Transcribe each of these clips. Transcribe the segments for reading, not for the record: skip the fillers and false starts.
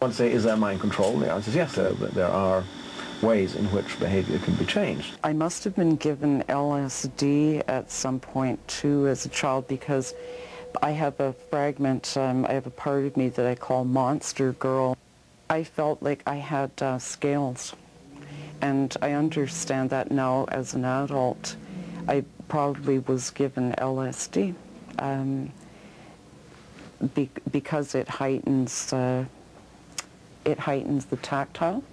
I want to say, is there mind control? The answer is yes, there are ways in which behavior can be changed. I must have been given LSD at some point too as a child, because I have a fragment, I have a part of me that I call Monster Girl. I felt like I had scales, and I understand that now as an adult. I probably was given LSD because it heightens the tactile,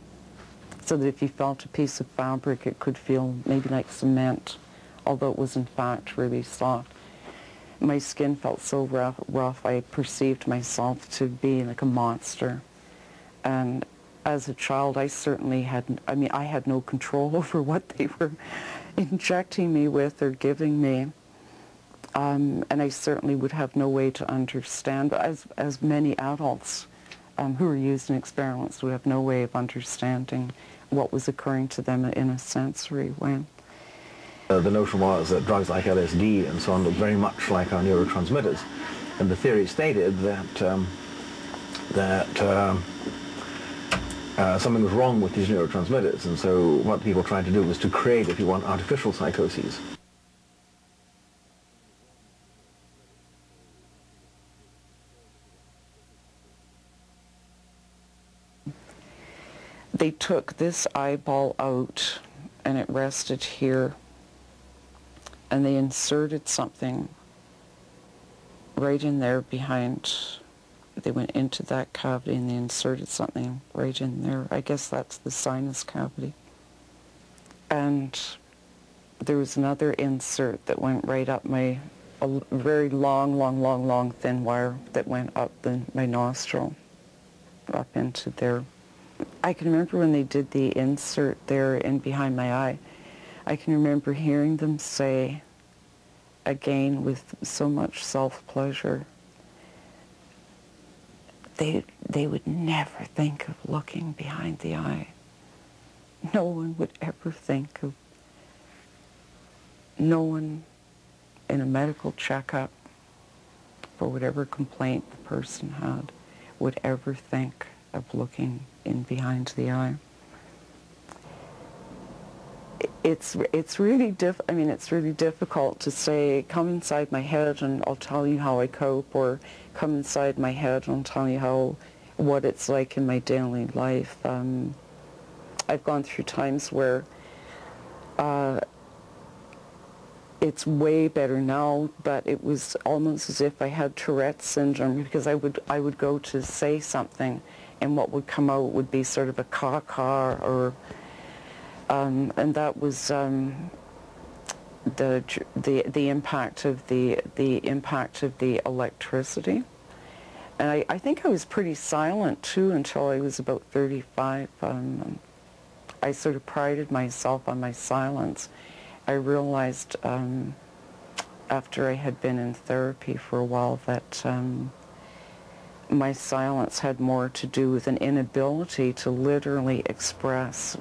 so that if you felt a piece of fabric, it could feel maybe like cement, although it was in fact really soft. My skin felt so rough, I perceived myself to be like a monster. And as a child, I certainly I had no control over what they were injecting me with or giving me. And I certainly would have no way to understand, but as many adults who are used in experiments would have no way of understanding what was occurring to them in a sensory way. The notion was that drugs like LSD and so on looked very much like our neurotransmitters, and the theory stated that something was wrong with these neurotransmitters, and so what people tried to do was to create, if you want, artificial psychoses. They took this eyeball out and it rested here, and they inserted something right in there behind. They went into that cavity and they inserted something right in there. I guess that's the sinus cavity. And there was another insert that went right up a very long, thin wire that went up my nostril, up into there. I can remember when they did the insert there in behind my eye, I can remember hearing them say, again with so much self-pleasure, they would never think of looking behind the eye. No one would ever think of, no one in a medical checkup for whatever complaint the person had would ever think of looking in behind the eye. It's really it's really difficult to say, come inside my head and I'll tell you how I cope, or come inside my head and I'll tell you what it's like in my daily life. I've gone through times where it's way better now, but it was almost as if I had Tourette's syndrome, because I would go to say something and what would come out would be sort of a caw-caw, or and that was the impact of the electricity. And I think I was pretty silent too until I was about 35. I sort of prided myself on my silence. I realized after I had been in therapy for a while that my silence had more to do with an inability to literally express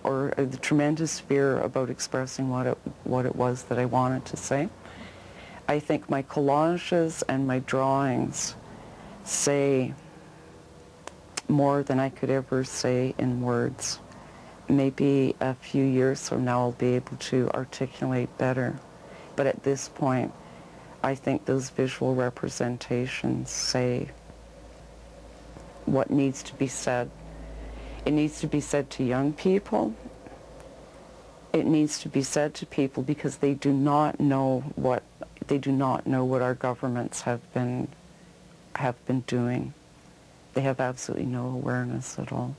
or the tremendous fear about expressing what it was that I wanted to say. I think my collages and my drawings say more than I could ever say in words. Maybe a few years from now I'll be able to articulate better, but at this point I think those visual representations say what needs to be said. It needs to be said to young people. It needs to be said to people because they do not know what our governments have been doing. They have absolutely no awareness at all.